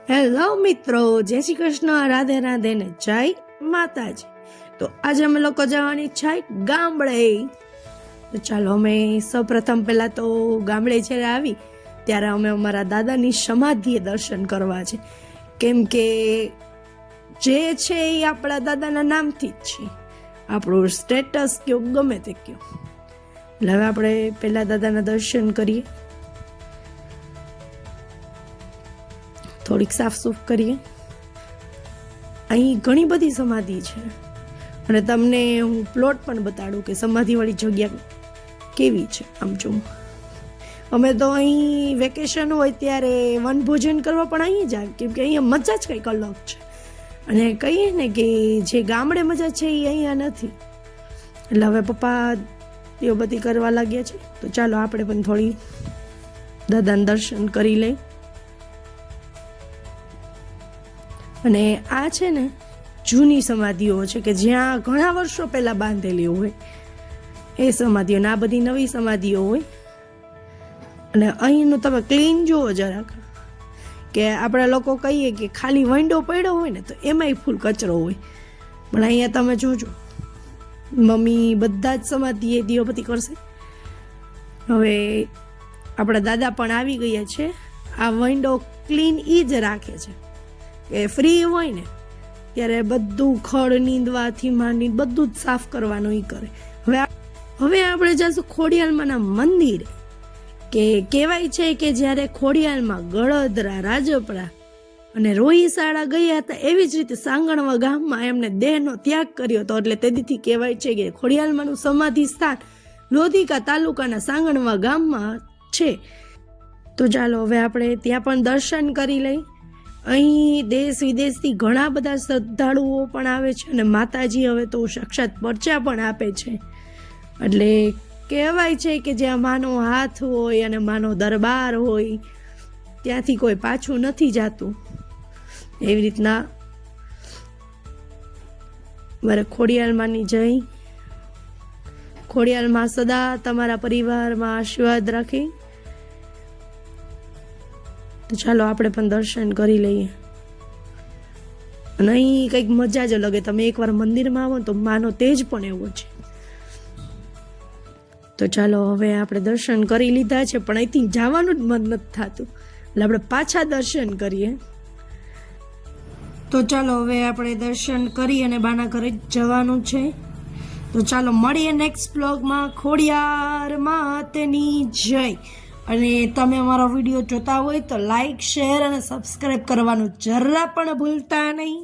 Hello મિત્રો, જય શ્રી કૃષ્ણ, રાધે રાધે ને જય માતાજી। તો આજે અમે લોકો જવાની છે ગામડે। તો ચાલો અમે સૌપ્રથમ પહેલા તો ગામડે જ્યારે આવી ત્યારે અમે અમારા દાદાની સમાધિએ દર્શન કરવા છે, કેમ કે જે છે એ આપણા દાદાના નામથી જ છે, આપણું સ્ટેટસ કયો ગમે તે કયો। એટલે હવે આપણે પહેલા દાદાના દર્શન કરીએ, થોડીક સાફ સૂફ કરીએ। અહીં ઘણી બધી સમાધિ છે અને તમને હું પ્લોટ પણ બતાડું કે સમાધિવાળી જગ્યા કેવી છે। આમ જો અમે તો અહીં વેકેશન હોય ત્યારે વનભોજન કરવા પણ અહીં જ આવે, કેમ કે અહીંયા મજા જ કંઈક અલગ છે અને કહીએ ને કે જે ગામડે મજા છે એ અહીંયા નથી। એટલે હવે પપ્પા તેઓ બધી કરવા લાગ્યા છે, તો ચાલો આપણે પણ થોડી દાદાના દર્શન કરી લઈએ। અને આ છે ને જૂની સમાધિઓ છે કે જ્યાં ઘણા વર્ષો પહેલાં બાંધેલી હોય એ સમાધિઓ, ને આ બધી નવી સમાધિઓ હોય। અને અહીંનું તમે ક્લીન જુઓ જરાક, કે આપણા લોકો કહીએ કે ખાલી વિન્ડો પડ્યો હોય ને તો એમાંય ફૂલ કચરો હોય, પણ અહીંયા તમે જોજો મમ્મી બધા જ સમાધિ એ દીવાબત્તી કરશે। હવે આપણા દાદા પણ આવી ગયા છે, આ વિન્ડો ક્લીન એ જ રાખે છે કે ફ્રી હોય ને ત્યારે બધું ખડ નીંદવાથી માંડી બધું જ સાફ કરવાનું એ કરે। હવે આપણે જઈશું ખોડિયાલમાંના મંદિરે, કે કહેવાય છે કે જ્યારે ખોડિયાલમાં ગળદરા, રાજપરા અને રોહિશાળા ગયા હતા એવી જ રીતે સાંગણવા ગામમાં એમને દેહનો ત્યાગ કર્યો હતો, એટલે તેથી કહેવાય છે કે ખોડિયાલમાંનું સમાધિ સ્થાન લોધિકા તાલુકાના સાંગણવા ગામમાં છે। તો ચાલો હવે આપણે ત્યાં પણ દર્શન કરી લઈએ। અહીં દેશ વિદેશથી ઘણા બધા શ્રદ્ધાળુઓ પણ આવે છે અને માતાજી હવે તો સાક્ષાત પરચા પણ આપે છે, એટલે કહેવાય છે કે જ્યાં માનો હાથ હોય અને માનો દરબાર હોય ત્યાંથી કોઈ પાછું નથી જાતું। એવી રીતના મારે ખોડિયાલમાંની જય, ખોડિયાલમાં સદા તમારા પરિવારમાં આશીર્વાદ રાખી। તો ચાલો આપણે પણ દર્શન કરી લઈએ। અને અહીં કંઈક મજા જ અલગ, તમે એકવાર મંદિરમાં આવો તો માનો તેજ પણ એવો છે। તો ચાલો હવે આપણે દર્શન કરી લીધા છે, પણ અહીંથી જવાનું જ મન નથી થતું, એટલે આપણે પાછા દર્શન કરીએ। તો ચાલો હવે આપણે દર્શન કરી અને બાના ઘરે જવાનું છે। તો ચાલો મળીએ નેક્સ્ટ બ્લોગમાં। ખોડિયાર માતની જય। અને તમે અમારો વિડીયો જોતા હોય તો લાઈક, શેર અને સબસ્ક્રાઈબ કરવાનું જરા પણ ભૂલતા નહીં।